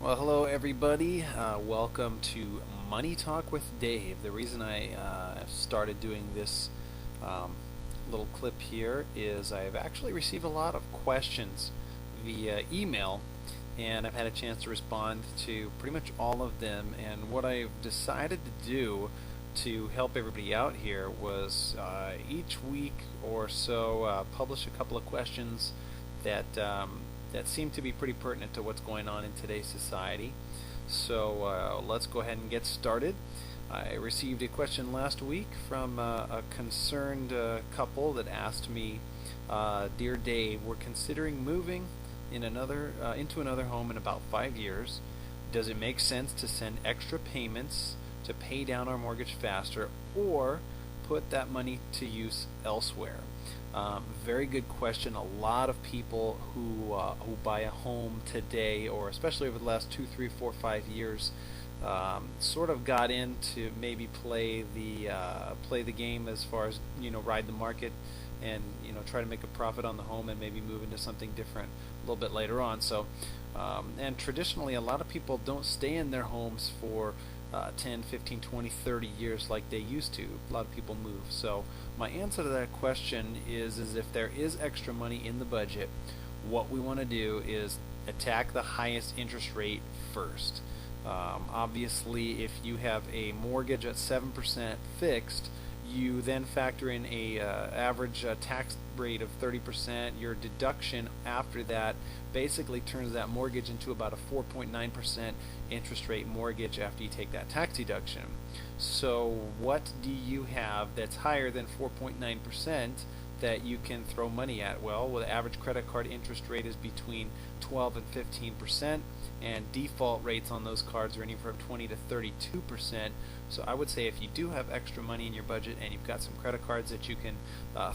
Well, hello everybody. Welcome to Money Talk with Dave. The reason I started doing this um, little clip here is I've actually received a lot of questions via email, and I've had a chance to respond to pretty much all of them. And what I've decided to do to help everybody out here was each week or so publish a couple of questions that seem to be pretty pertinent to what's going on in today's society. So let's go ahead and get started. I received a question last week from a concerned couple that asked me, "Dear Dave, we're considering moving into another home in about 5 years. Does it make sense to send extra payments to pay down our mortgage faster, or put that money to use elsewhere?" Very good question. A lot of people who buy a home today, or especially over the last 2, 3, 4, 5 years, sort of got into maybe play the game as far as ride the market and try to make a profit on the home and maybe move into something different a little bit later on. So and traditionally, a lot of people don't stay in their homes for 10, 15, 20, 30 years like they used to. A lot of people move. So my answer to that question is if there is extra money in the budget, what we want to do is attack the highest interest rate first. Obviously, if you have a mortgage at 7% fixed, you then factor in a average tax rate of 30%. Your deduction after that basically turns that mortgage into about a 4.9% interest rate mortgage after you take that tax deduction. So what do you have that's higher than 4.9% that you can throw money at? Well, the average credit card interest rate is between 12 and 15%, and default rates on those cards are anywhere from 20 to 32%. So I would say if you do have extra money in your budget and you've got some credit cards that you can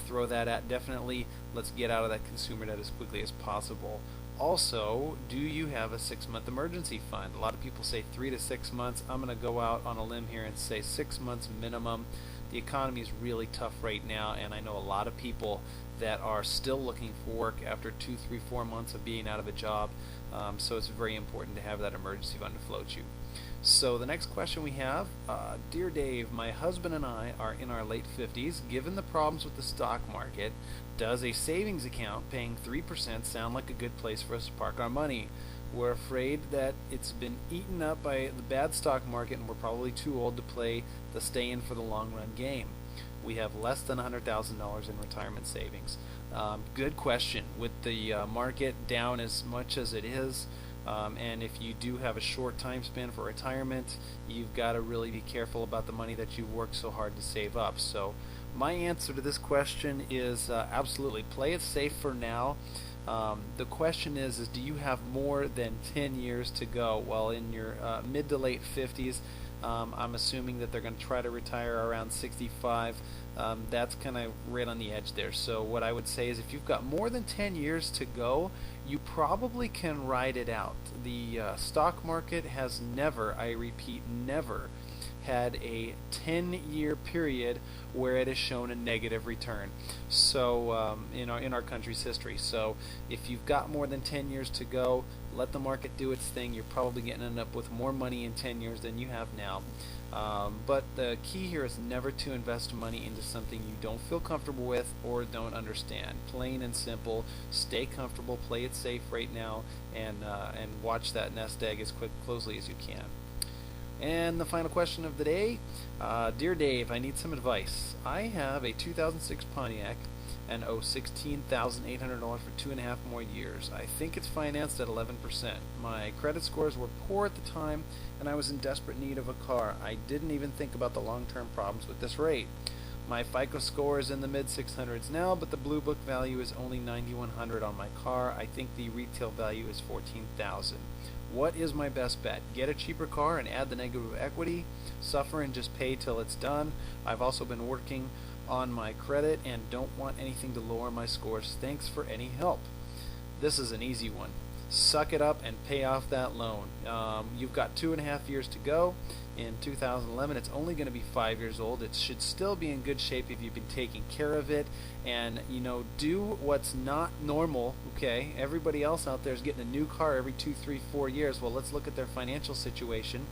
throw that at, definitely let's get out of that consumer debt as quickly as possible. Also, do you have a 6-month emergency fund? A lot of people say 3 to 6 months. I'm going to go out on a limb here and say 6 months minimum. The economy is really tough right now, and I know a lot of people that are still looking for work after 2, 3, 4 months of being out of a job. So it's very important to have that emergency fund to float you. So the next question we have, "Dear Dave, my husband and I are in our late 50s. Given the problems with the stock market, does a savings account paying 3% sound like a good place for us to park our money? We're afraid that it's been eaten up by the bad stock market, and we're probably too old to play the stay in for the long run game. We have less than $100,000 in retirement savings." Good question. With the market down as much as it is, and if you do have a short time span for retirement, you've got to really be careful about the money that you've worked so hard to save up. So my answer to this question is absolutely play it safe for now. The question is do you have more than 10 years to go? Well, in your mid to late 50s, I'm assuming that they're going to try to retire around 65. That's kind of right on the edge there. So what I would say is if you've got more than 10 years to go, you probably can ride it out. The stock market has never, I repeat, never had a 10-year period where it has shown a negative return. So in our country's history. So if you've got more than 10 years to go, let the market do its thing. You're probably going to end up with more money in 10 years than you have now. But the key here is never to invest money into something you don't feel comfortable with or don't understand. Plain and simple. Stay comfortable. Play it safe right now, and watch that nest egg as closely as you can. And the final question of the day, "Dear Dave, I need some advice. I have a 2006 Pontiac and owe $16,800 for 2.5 more years. I think it's financed at 11%. My credit scores were poor at the time, and I was in desperate need of a car. I didn't even think about the long-term problems with this rate. My FICO score is in the mid-600s now, but the Blue Book value is only 9,100 on my car. I think the retail value is 14,000. What is my best bet? Get a cheaper car and add the negative equity, suffer and just pay till it's done. I've also been working on my credit and don't want anything to lower my scores. Thanks for any help." This is an easy one. suck it up and pay off that loan. You've got 2.5 years to go. In 2011, it's only going to be 5 years old. It should still be in good shape if you've been taking care of it. And do what's not normal. Okay, everybody else out there is getting a new car every 2, 3, 4 years. Well, let's look at their financial situation.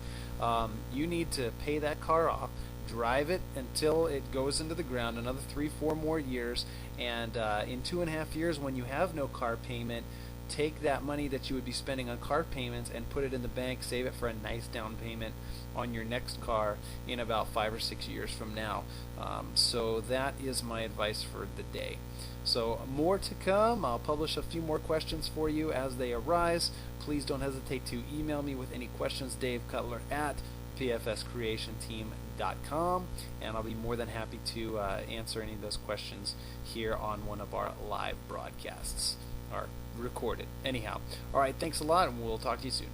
You need to pay that car off, drive it until it goes into the ground, another 3, 4 more years, and in 2.5 years, when you have no car payment, take that money that you would be spending on car payments and put it in the bank, save it for a nice down payment on your next car in about 5 or 6 years from now. So that is my advice for the day. So more to come. I'll publish a few more questions for you as they arise. Please don't hesitate to email me with any questions, Dave Cutler at pfscreationteam.com, and I'll be more than happy to answer any of those questions here on one of our live broadcasts, or recorded anyhow. All right, thanks a lot, and we'll talk to you soon.